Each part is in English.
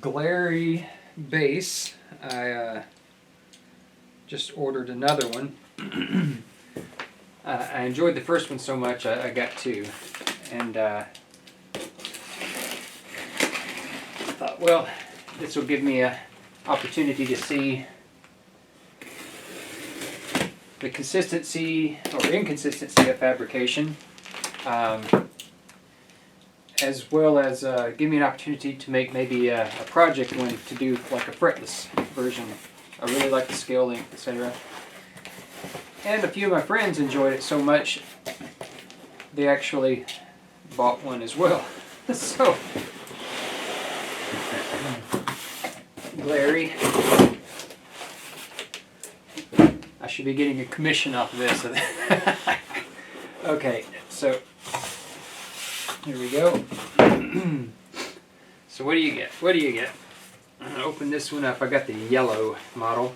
Glarry base. I just ordered another one. I enjoyed the first one so much I got two, and thought, well, this will give me an opportunity to see the consistency or inconsistency of fabrication, as well as give me an opportunity to make maybe a project one to do like a fretless version. I really like the scale length, etc. And a few of my friends enjoyed it so much they actually bought one as well. So, Glarry, I should be getting a commission off of this. Okay, so here we go. So what do you get? What do you get? I'm gonna open this one up. I got the yellow model.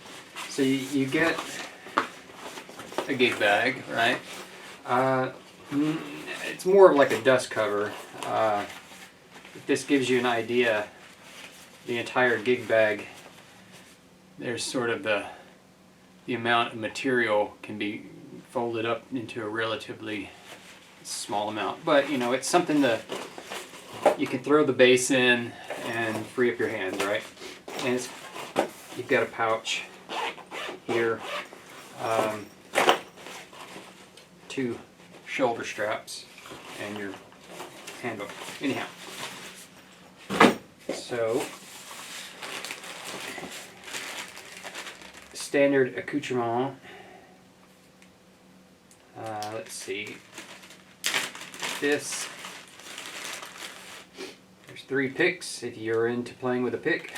So you get a gig bag, right? It's more of like a dust cover. This gives you an idea. The entire gig bag, there's sort of the amount of material can be folded up into a relatively small amount, but you know, it's something that you can throw the base in and free up your hands, right? And you've got a pouch here, two shoulder straps, and your handle. Anyhow, so standard accoutrement. Let's see. There's 3 picks if you're into playing with a pick.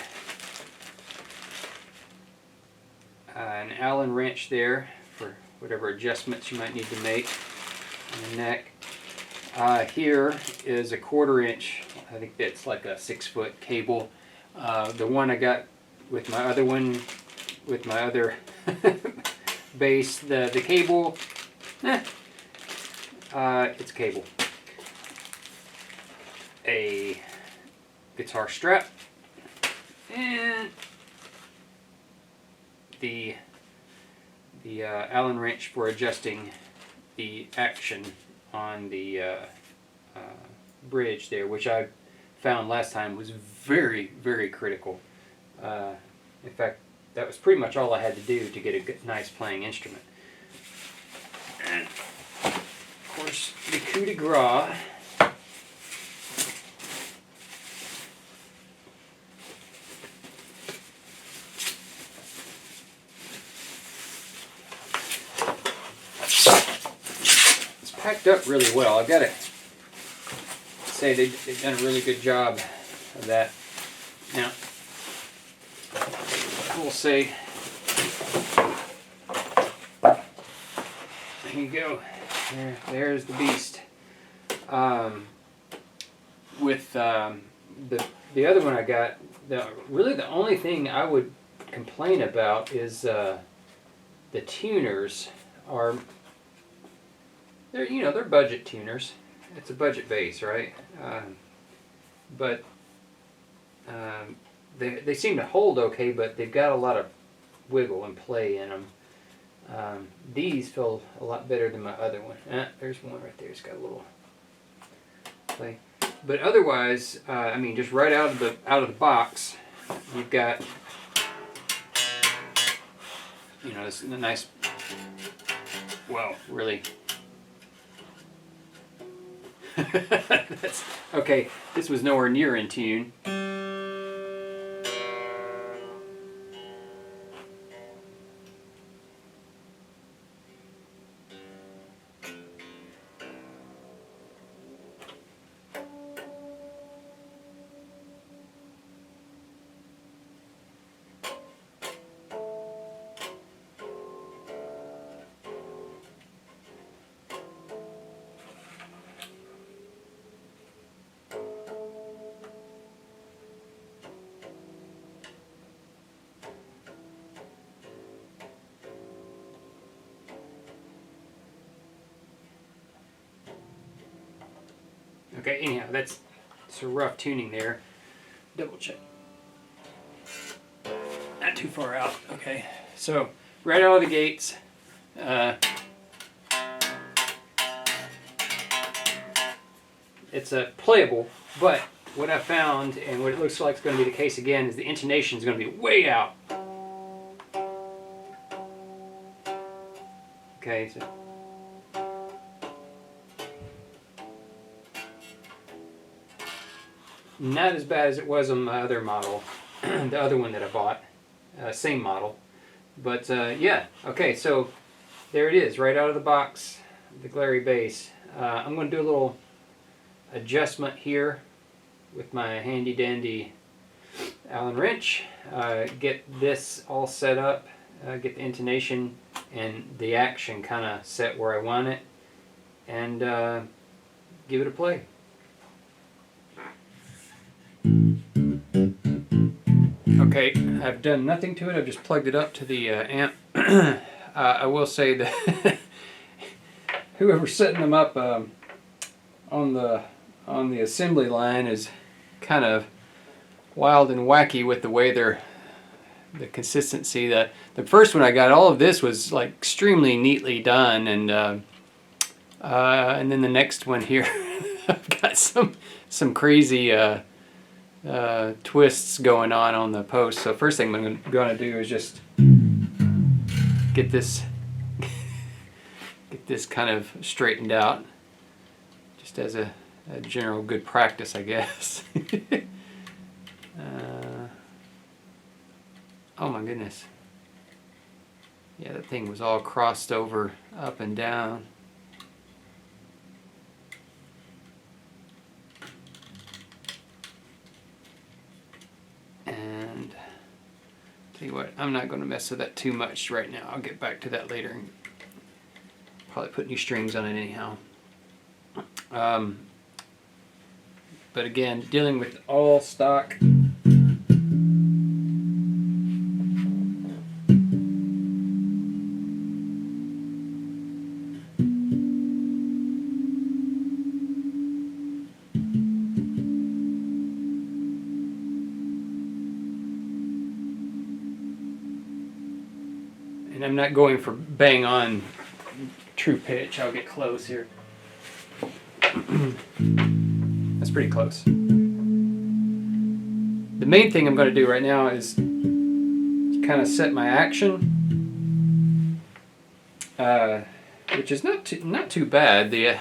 An Allen wrench there for whatever adjustments you might need to make on the neck. Here is a 1/4 inch. I think that's like a 6-foot cable. The one I got with my other one, with my other base, the cable, it's a cable. A guitar strap, and the Allen wrench for adjusting the action on the bridge there, which I found last time was very, very critical. In fact, that was pretty much all I had to do to get a good, nice playing instrument. And of course, the coup de grace. It's packed up really well. I've got to say they've done a really good job of that. Now, we'll say, there you go. There's the beast. With the other one I got, really the only thing I would complain about is the tuners are, they're budget tuners. It's a budget bass, right? But they seem to hold okay, but they've got a lot of wiggle and play in them. These feel a lot better than my other one. There's one right there. It's got a little play. But otherwise, I mean, just right out of the box, you've got, this nice, well, really. That's okay. This was nowhere near in tune. Okay, anyhow, that's a rough tuning there. Double check. too far out. Okay, so right out of the gates, it's playable, but what I found, and what it looks like is going to be the case again, is the intonation is going to be way out. Okay, so not as bad as it was on my other model, the other one that I bought, same model. But yeah, okay, so there it is, right out of the box, the Glarry bass. I'm going to do a little adjustment here with my handy dandy Allen wrench, get this all set up, get the intonation and the action kind of set where I want it, and give it a play. Okay, I've done nothing to it. I've just plugged it up to the amp. I will say that whoever's setting them up on the assembly line is kind of wild and wacky with the way the consistency. The first one I got, all of this was like extremely neatly done, and then the next one here, I've got some crazy twists going on the post. So first thing I'm going to do is just get this kind of straightened out, just as a general good practice, I guess. Oh my goodness. Yeah, that thing was all crossed over up and down. And tell you what, I'm not going to mess with that too much right now. I'll get back to that later and probably put new strings on it anyhow. But again, dealing with all stock. And I'm not going for bang on true pitch. I'll get close here. That's pretty close. The main thing I'm going to do right now is kind of set my action, which is not too bad. I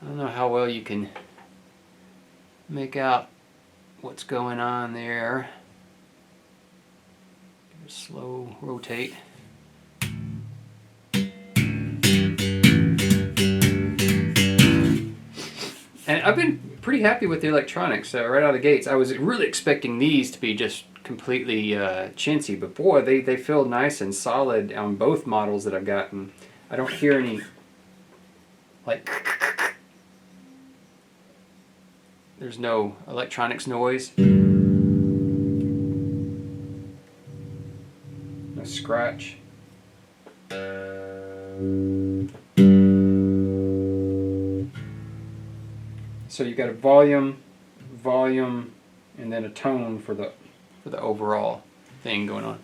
don't know how well you can make out what's going on there. Slow rotate. And I've been pretty happy with the electronics right out of the gates. I was really expecting these to be just completely chintzy, but boy, they feel nice and solid on both models that I've gotten. I don't hear any like, there's no electronics noise, no scratch. So you've got a volume, and then a tone for the overall thing going on.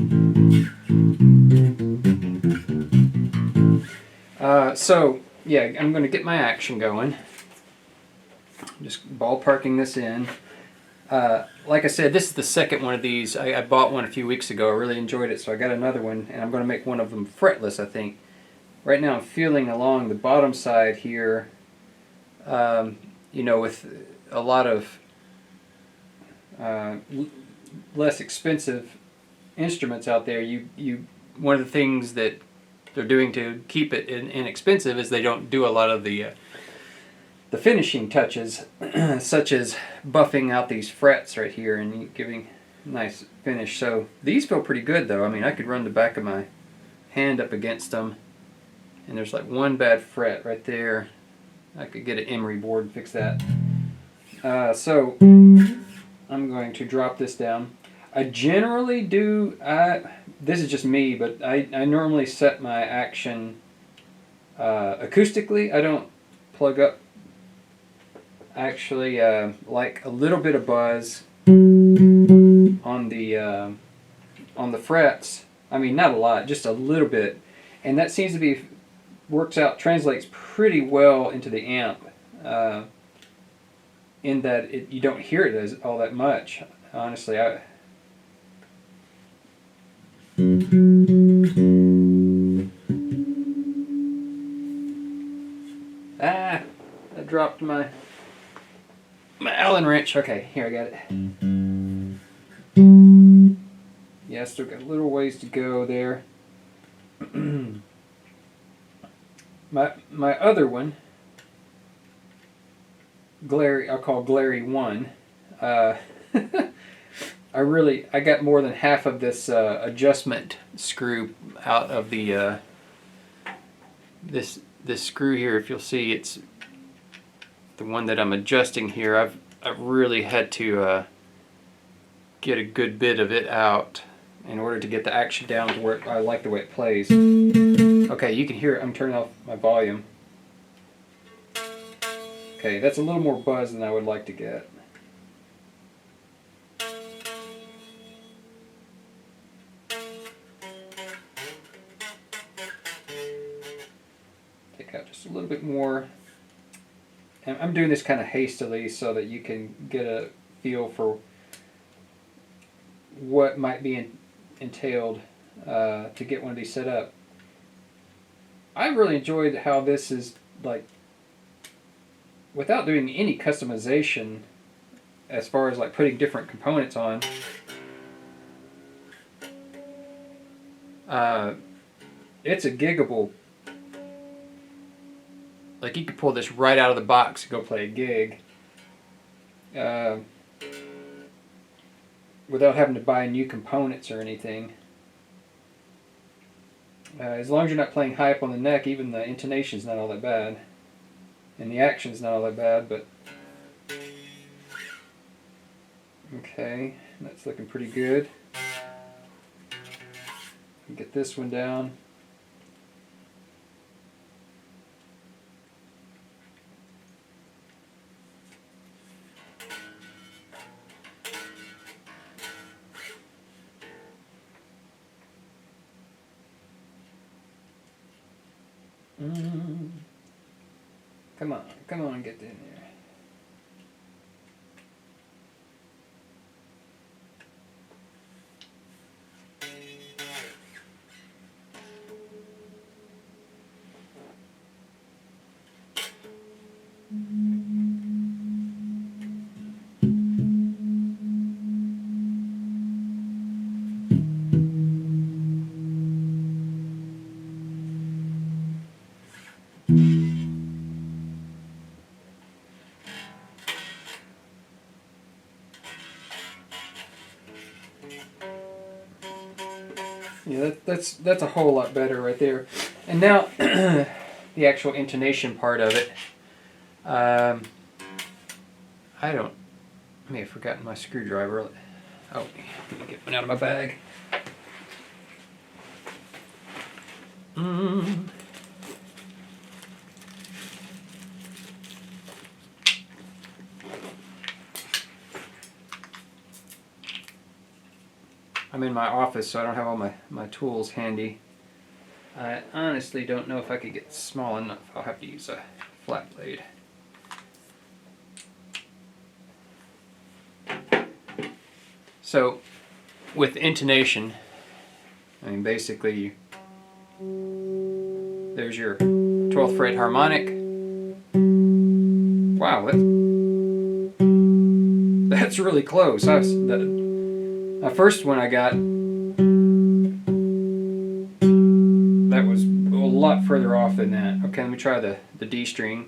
So yeah, I'm going to get my action going. Just ballparking this in. Like I said, this is the second one of these. I bought one a few weeks ago. I really enjoyed it, so I got another one, and I'm going to make one of them fretless, I think. Right now I'm feeling along the bottom side here, you know, with a lot of less expensive instruments out there, one of the things that they're doing to keep it inexpensive is they don't do a lot of the finishing touches, such as buffing out these frets right here and giving a nice finish. So these feel pretty good though. I mean, I could run the back of my hand up against them, and there's like one bad fret right there. I could get an emery board and fix that. So I'm going to drop this down. I generally do, this is just me, but I normally set my action acoustically. I don't plug up. Actually, like a little bit of buzz on the on the frets. I mean, not a lot, just a little bit. And that seems to be, translates pretty well into the amp, in that you don't hear it all that much. Honestly, I dropped my Allen wrench. Okay, here I got it. Yeah, still got a little ways to go there. my other one, Glarry, I'll call Glarry 1. I got more than half of this adjustment screw out of the this screw here. If you'll see, it's the one that I'm adjusting here. I've really had to get a good bit of it out in order to get the action down to where I like the way it plays. Okay, you can hear it. I'm turning off my volume. Okay, that's a little more buzz than I would like to get. Take out just a little bit more. And I'm doing this kind of hastily so that you can get a feel for what might be entailed to get one of these set up. I really enjoyed how this is, like, without doing any customization as far as like putting different components on. It's a giggable. Like, you could pull this right out of the box and go play a gig without having to buy new components or anything. As long as you're not playing high up on the neck, even the intonation's not all that bad. And the action's not all that bad, but... Okay, that's looking pretty good. Get this one down. Come on, get in there. Yeah, that's a whole lot better right there. And now the actual intonation part of it. I may have forgotten my screwdriver. Oh, let me get one out of my bag. I'm in my office, so I don't have all my tools handy. I honestly don't know if I could get small enough. I'll have to use a flat blade. So, with intonation, I mean, basically, there's your 12th fret harmonic. Wow, that's really close. The first one I got, that was a lot further off than that. Okay, let me try the D string.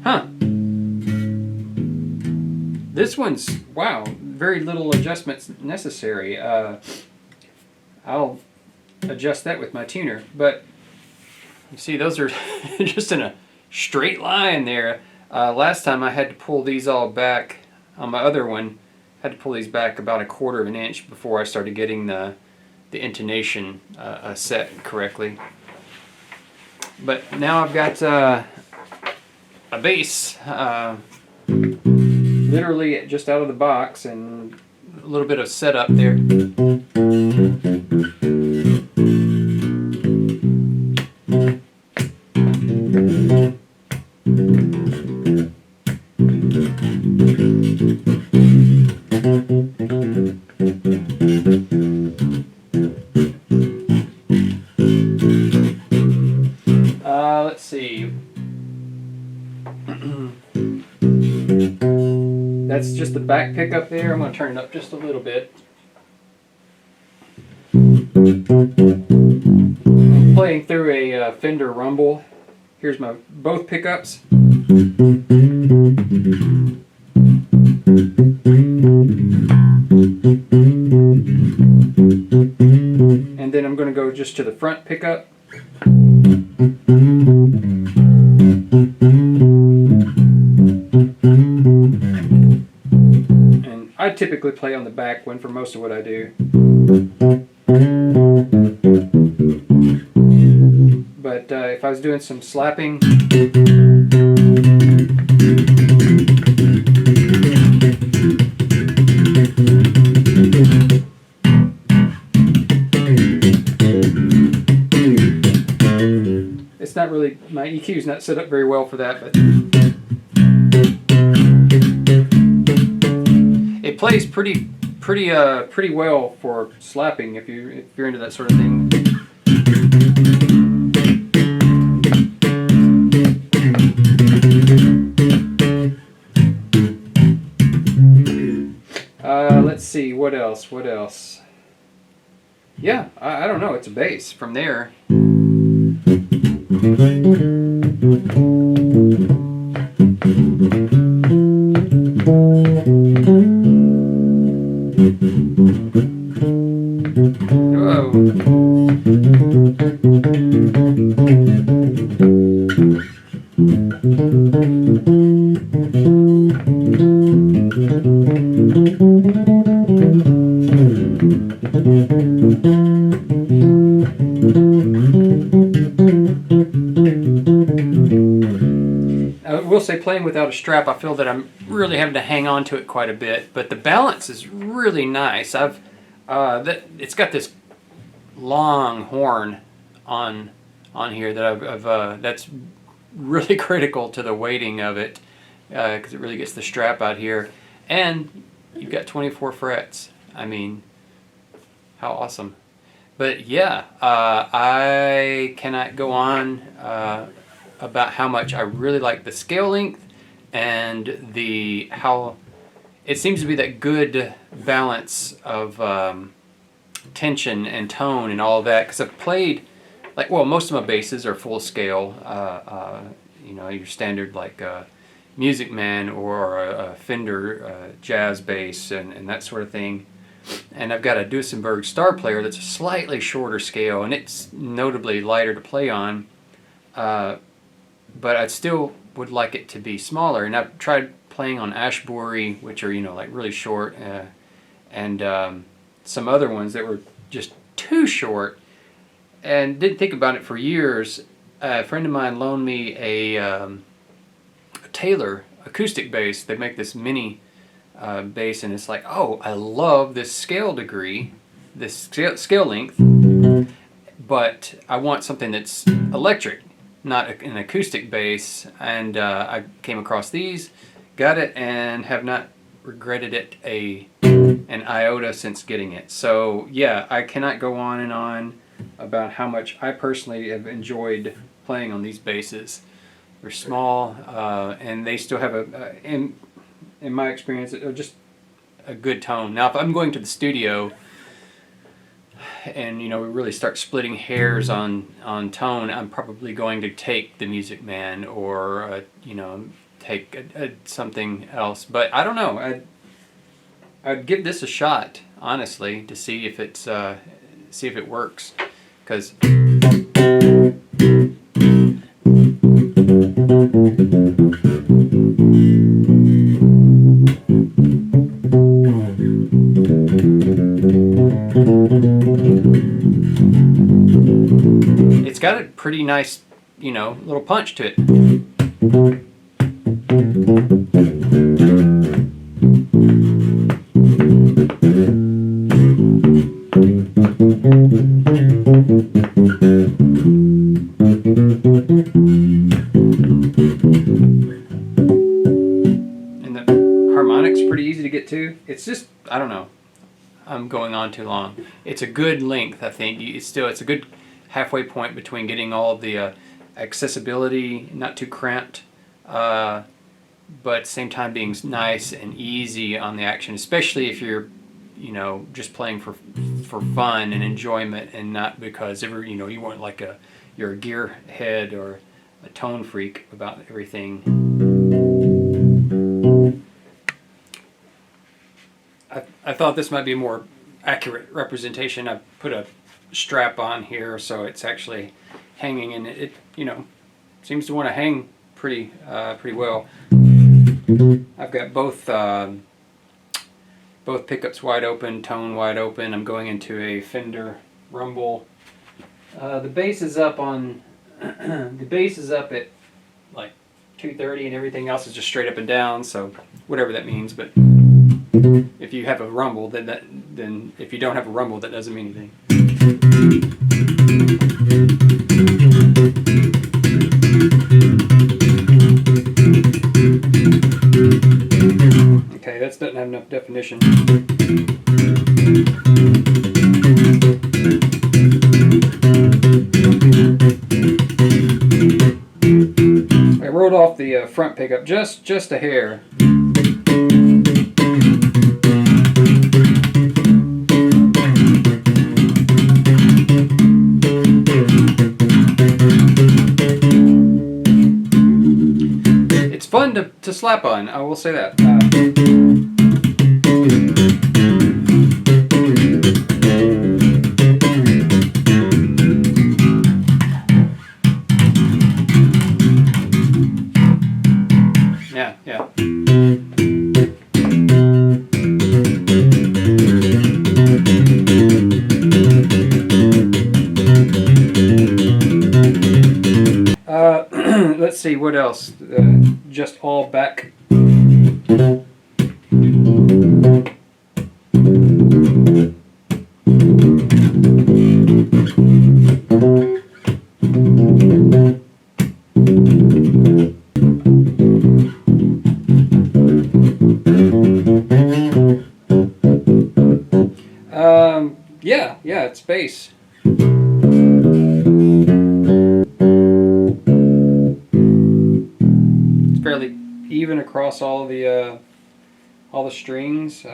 Huh. This one's, wow, very little adjustments necessary. I'll adjust that with my tuner, but you see those are just in a straight line there. Last time I had to pull these all back on my other one. Had to pull these back about 1/4 of an inch before I started getting the intonation set correctly. But now I've got a bass literally just out of the box, and little bit of setup there. Let's see. That's just the back pickup there. I'm going to turn it up just a little bit. I'm playing through a Fender Rumble. Here's my both pickups. And then I'm going to go just to the front pickup. And I typically play on the back one for most of what I do. But if I was doing some slapping, it's not really, my EQ is not set up very well for that, but it plays pretty well for slapping if you're into that sort of thing. Let's see, what else? Yeah, I don't know, it's a bass. From there, I will say, playing without a strap, I feel that I'm really having to hang on to it quite a bit, but the balance is really nice. It's got this long horn on here that that's really critical to the weighting of it, because it really gets the strap out here. And you've got 24 frets. I mean, how awesome. But yeah, I cannot go on about how much I really like the scale length and how it seems to be that good balance of tension and tone and all of that. Because I've played, like, well, most of my basses are full scale, you know, your standard like Music Man or a Fender jazz bass and that sort of thing. And I've got a Duesenberg Star Player that's a slightly shorter scale, and it's notably lighter to play on. But I still would like it to be smaller. And I've tried playing on Ashbury, which are, you know, like really short, and some other ones that were just too short, and didn't think about it for years. A friend of mine loaned me a Taylor acoustic bass. They make this mini bass, and it's like, oh, I love this scale degree, this scale length, but I want something that's electric, not an acoustic bass. And I came across these, got it, and have not regretted it an iota since getting it. So yeah, I cannot go on and on about how much I personally have enjoyed playing on these basses. They're small, and they still have in my experience, just a good tone. Now, if I'm going to the studio and, you know, we really start splitting hairs on tone, I'm probably going to take the Music Man or you know, take something else. But I don't know. I'd give this a shot, honestly, to see if it's see if it works, because it's got a pretty nice, you know, little punch to it. pretty easy to get to. It's just, I don't know, I'm going on too long. It's a good length, I think. It's a good halfway point between getting all of the accessibility, not too cramped, but at the same time being nice and easy on the action, especially if you're, you know, just playing for fun and enjoyment, and not because you know, you want like you're a gearhead or a tone freak about everything. I thought this might be a more accurate representation. I put a strap on here so it's actually hanging, and it you know, seems to want to hang pretty well. I've got both pickups wide open, tone wide open. I'm going into a Fender Rumble. The bass is up on the bass is up at like 230, and everything else is just straight up and down. So whatever that means, but if you have a rumble, then if you don't have a rumble, that doesn't mean anything. Okay, that doesn't have enough definition. I rolled off the front pickup just a hair. It's fun to slap on, I will say that. Yeah. Let's see, what else? Just all back. Yeah, it's bass. It's fairly even across all the strings.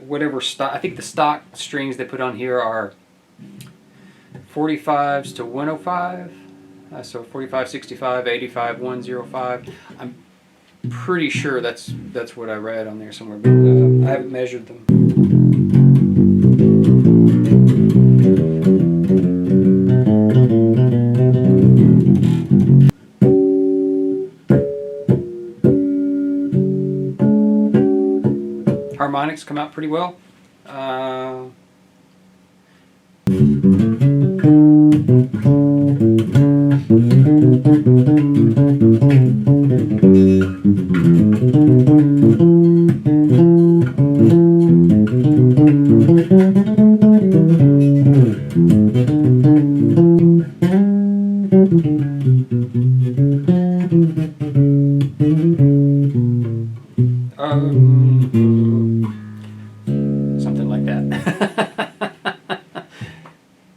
Whatever stock, I think the stock strings they put on here are 45s to 105. So 45, 65, 85, 105. I'm pretty sure that's what I read on there somewhere, but I haven't measured them. Harmonics come out pretty well.